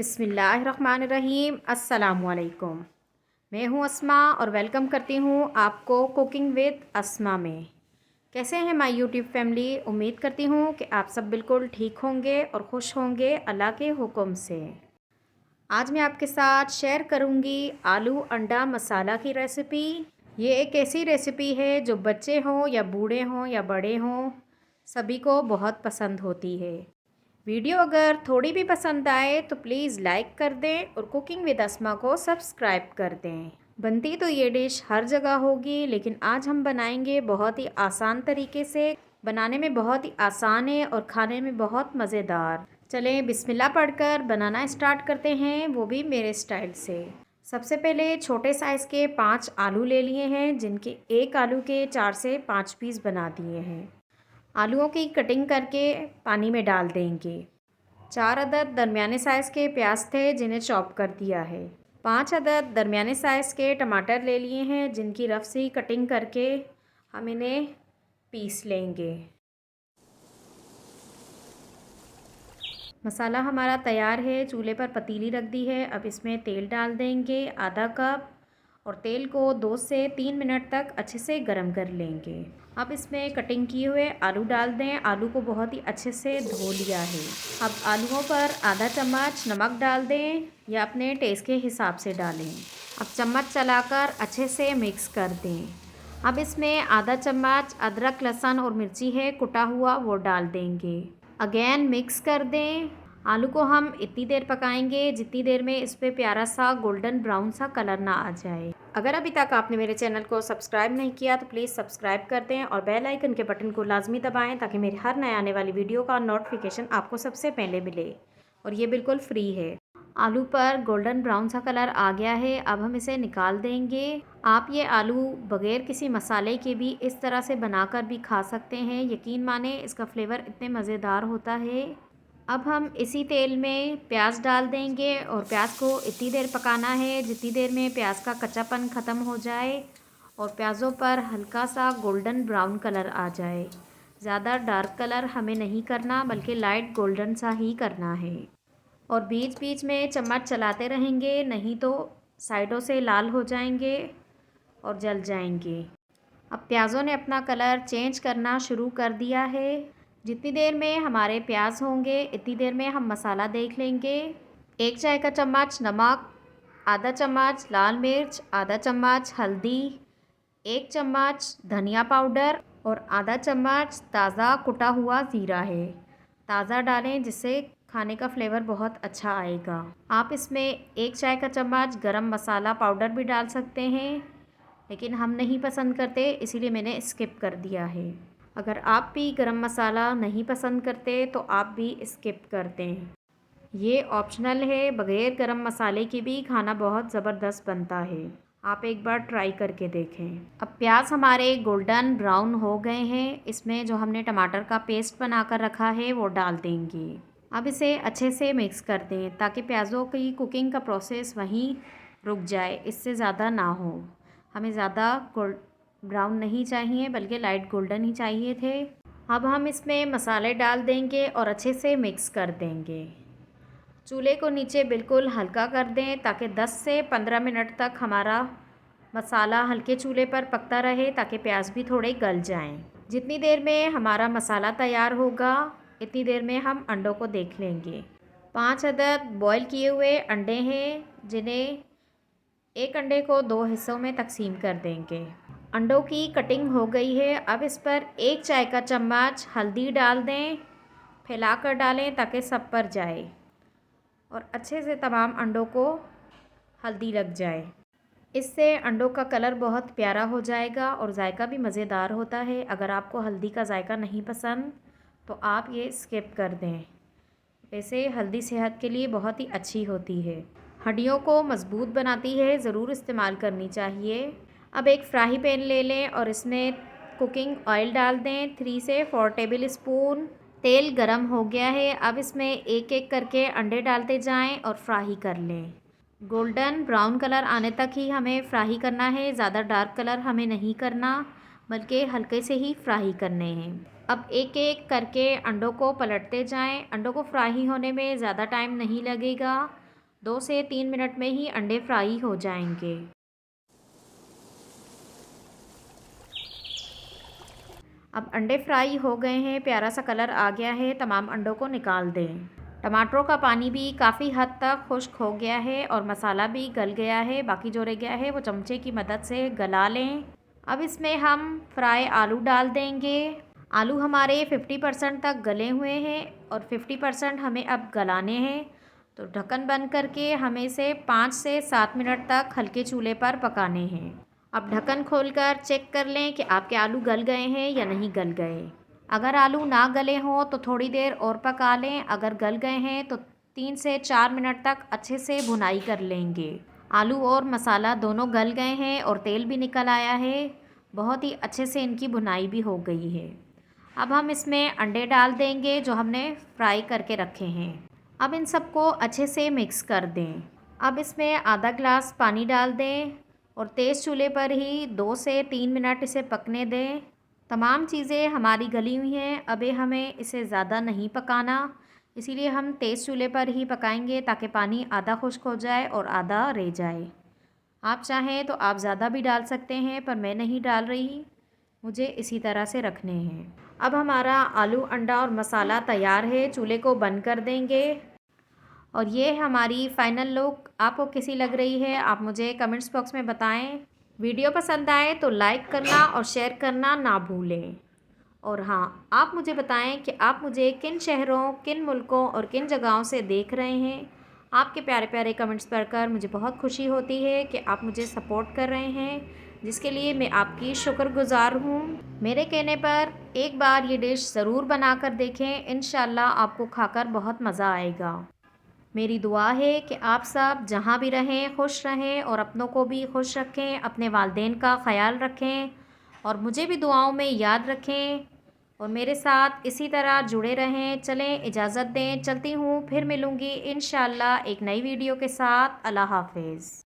बिस्मिल्लाहिर्रहमानिर्रहीम। अस्सलामुअलैकुम। मैं हूं अस्मा और वेलकम करती हूं आपको कुकिंग विद अस्मा में। कैसे हैं माय यूट्यूब फैमिली? उम्मीद करती हूं कि आप सब बिल्कुल ठीक होंगे और खुश होंगे अल्लाह के हुक्म से। आज मैं आपके साथ शेयर करूंगी आलू अंडा मसाला की रेसिपी। ये एक ऐसी रेसिपी है जो बच्चे हों या बूढ़े हों या बड़े हों, सभी को बहुत पसंद होती है। वीडियो अगर थोड़ी भी पसंद आए तो प्लीज़ लाइक कर दें और कुकिंग विद अस्मा को सब्सक्राइब कर दें। बनती तो ये डिश हर जगह होगी, लेकिन आज हम बनाएंगे बहुत ही आसान तरीके से। बनाने में बहुत ही आसान है और खाने में बहुत मज़ेदार। चलें बिस्मिल्लाह पढ़कर बनाना स्टार्ट करते हैं, वो भी मेरे स्टाइल से। सबसे पहले छोटे साइज़ के 5 आलू ले लिए हैं, जिनके एक आलू के 4 से 5 पीस बना दिए हैं। आलूओं की कटिंग करके पानी में डाल देंगे। 4 अदद दरमियाने साइज़ के प्याज थे, जिन्हें चॉप कर दिया है। 5 अदद दरमियाने साइज़ के टमाटर ले लिए हैं, जिनकी रफ सी कटिंग करके हम इन्हें पीस लेंगे। मसाला हमारा तैयार है। चूल्हे पर पतीली रख दी है। अब इसमें तेल डाल देंगे आधा कप, और तेल को 2 से 3 मिनट तक अच्छे से गर्म कर लेंगे। अब इसमें कटिंग किए हुए आलू डाल दें। आलू को बहुत ही अच्छे से धो लिया है। अब आलूओं पर आधा चम्मच नमक डाल दें या अपने टेस्ट के हिसाब से डालें। अब चम्मच चलाकर अच्छे से मिक्स कर दें। अब इसमें आधा चम्मच अदरक लहसुन और मिर्ची है कुटा हुआ, वो डाल देंगे। अगेन मिक्स कर दें। आलू को हम इतनी देर पकाएंगे जितनी देर में इस पर प्यारा सा गोल्डन ब्राउन सा कलर ना आ जाए। अगर अभी तक आपने मेरे चैनल को सब्सक्राइब नहीं किया तो प्लीज़ सब्सक्राइब कर दें और बेल आइकन के बटन को लाजमी दबाएं, ताकि मेरी हर नए आने वाली वीडियो का नोटिफिकेशन आपको सबसे पहले मिले, और ये बिल्कुल फ्री है। आलू पर गोल्डन ब्राउन सा कलर आ गया है। अब हम इसे निकाल देंगे। आप ये आलू बग़ैर किसी मसाले के भी इस तरह से बनाकर भी खा सकते हैं। यकीन माने इसका फ्लेवर इतने मज़ेदार होता है। अब हम इसी तेल में प्याज डाल देंगे और प्याज को इतनी देर पकाना है जितनी देर में प्याज का कच्चापन ख़त्म हो जाए और प्याज़ों पर हल्का सा गोल्डन ब्राउन कलर आ जाए। ज़्यादा डार्क कलर हमें नहीं करना, बल्कि लाइट गोल्डन सा ही करना है। और बीच बीच में चम्मच चलाते रहेंगे, नहीं तो साइडों से लाल हो जाएंगे और जल जाएंगे। अब प्याज़ों ने अपना कलर चेंज करना शुरू कर दिया है। जितनी देर में हमारे प्याज होंगे इतनी देर में हम मसाला देख लेंगे। 1 चाय का चम्मच नमक, आधा चम्मच लाल मिर्च, आधा चम्मच हल्दी, 1 चम्मच धनिया पाउडर और आधा चम्मच ताज़ा कुटा हुआ ज़ीरा है। ताज़ा डालें, जिससे खाने का फ्लेवर बहुत अच्छा आएगा। आप इसमें 1 चाय का चम्मच गरम मसाला पाउडर भी डाल सकते हैं, लेकिन हम नहीं पसंद करते, इसीलिए मैंने स्किप कर दिया है। अगर आप भी गरम मसाला नहीं पसंद करते तो आप भी स्किप कर दें। ये ऑप्शनल है। बग़ैर गरम मसाले के भी खाना बहुत ज़बरदस्त बनता है। आप एक बार ट्राई करके देखें। अब प्याज हमारे गोल्डन ब्राउन हो गए हैं। इसमें जो हमने टमाटर का पेस्ट बनाकर रखा है वो डाल देंगे। अब इसे अच्छे से मिक्स कर दें, ताकि प्याज़ों की कुकिंग का प्रोसेस वहीं रुक जाए, इससे ज़्यादा ना हो। हमें ज़्यादा ब्राउन नहीं चाहिए, बल्कि लाइट गोल्डन ही चाहिए थे। अब हम इसमें मसाले डाल देंगे और अच्छे से मिक्स कर देंगे। चूल्हे को नीचे बिल्कुल हल्का कर दें, ताकि 10 से 15 मिनट तक हमारा मसाला हल्के चूल्हे पर पकता रहे, ताकि प्याज भी थोड़े गल जाएं। जितनी देर में हमारा मसाला तैयार होगा इतनी देर में हम अंडों को देख लेंगे। 5 अदद बॉईल किए हुए अंडे हैं, जिन्हें एक अंडे को 2 हिस्सों में तकसीम कर देंगे। अंडों की कटिंग हो गई है। अब इस पर 1 चाय का चम्मच हल्दी डाल दें। फैलाकर डालें ताकि सब पर जाए और अच्छे से तमाम अंडों को हल्दी लग जाए। इससे अंडों का कलर बहुत प्यारा हो जाएगा और जायका भी मज़ेदार होता है। अगर आपको हल्दी का जायका नहीं पसंद तो आप ये स्किप कर दें। वैसे हल्दी सेहत के लिए बहुत ही अच्छी होती है, हड्डियों को मज़बूत बनाती है, ज़रूर इस्तेमाल करनी चाहिए। अब एक फ्राई पैन ले लें और इसमें कुकिंग ऑयल डाल दें। 3 से 4 टेबल स्पून। तेल गरम हो गया है। अब इसमें एक एक करके अंडे डालते जाएं और फ्राई कर लें। गोल्डन ब्राउन कलर आने तक ही हमें फ्राई करना है। ज़्यादा डार्क कलर हमें नहीं करना, बल्कि हल्के से ही फ्राई करने हैं। अब एक एक करके अंडों को पलटते जाएं। अंडों को फ्राई होने में ज़्यादा टाइम नहीं लगेगा, 2 से 3 मिनट में ही अंडे फ्राई हो जाएंगे। अब अंडे फ्राई हो गए हैं, प्यारा सा कलर आ गया है। तमाम अंडों को निकाल दें। टमाटरों का पानी भी काफ़ी हद तक खुश्क हो गया है और मसाला भी गल गया है। बाकी जो रह गया है वो चमचे की मदद से गला लें। अब इसमें हम फ्राई आलू डाल देंगे। आलू हमारे 50% तक गले हुए हैं और 50% हमें अब गलाने हैं। तो ढक्कन बंद करके हमें इसे 5 से 7 मिनट तक हल्के चूल्हे पर पकाने हैं। अब ढक्कन खोलकर चेक कर लें कि आपके आलू गल गए हैं या नहीं गल गए। अगर आलू ना गले हों तो थोड़ी देर और पका लें। अगर गल गए हैं तो 3 से 4 मिनट तक अच्छे से भुनाई कर लेंगे। आलू और मसाला दोनों गल गए हैं और तेल भी निकल आया है। बहुत ही अच्छे से इनकी भुनाई भी हो गई है। अब हम इसमें अंडे डाल देंगे जो हमने फ्राई करके रखे हैं। अब इन सबको अच्छे से मिक्स कर दें। अब इसमें आधा ग्लास पानी डाल दें और तेज़ चूल्हे पर ही 2 से 3 मिनट इसे पकने दें। तमाम चीज़ें हमारी गली हुई हैं, अभी हमें इसे ज़्यादा नहीं पकाना, इसीलिए हम तेज़ चूल्हे पर ही पकाएंगे ताकि पानी आधा खुश्क हो जाए और आधा रह जाए। आप चाहें तो आप ज़्यादा भी डाल सकते हैं, पर मैं नहीं डाल रही, मुझे इसी तरह से रखने हैं। अब हमारा आलू, अंडा और मसाला तैयार है। चूल्हे को बंद कर देंगे और ये हमारी फ़ाइनल लुक आपको कैसी लग रही है आप मुझे कमेंट्स बॉक्स में बताएं। वीडियो पसंद आए तो लाइक करना और शेयर करना ना भूलें। और हाँ, आप मुझे बताएं कि आप मुझे किन शहरों, किन मुल्कों और किन जगहों से देख रहे हैं। आपके प्यारे प्यारे कमेंट्स पढ़कर मुझे बहुत खुशी होती है कि आप मुझे सपोर्ट कर रहे हैं, जिसके लिए मैं आपकी शुक्रगुज़ार हूँ। मेरे कहने पर एक बार ये डिश ज़रूर बना कर देखें, इंशाल्लाह आपको खाकर बहुत मज़ा आएगा। मेरी दुआ है कि आप सब जहाँ भी रहें खुश रहें और अपनों को भी खुश रखें, अपने वालिदैन का ख़याल रखें और मुझे भी दुआओं में याद रखें और मेरे साथ इसी तरह जुड़े रहें। चलें, इजाज़त दें, चलती हूँ, फिर मिलूँगी इंशाअल्लाह एक नई वीडियो के साथ। अल्लाह हाफ़िज़।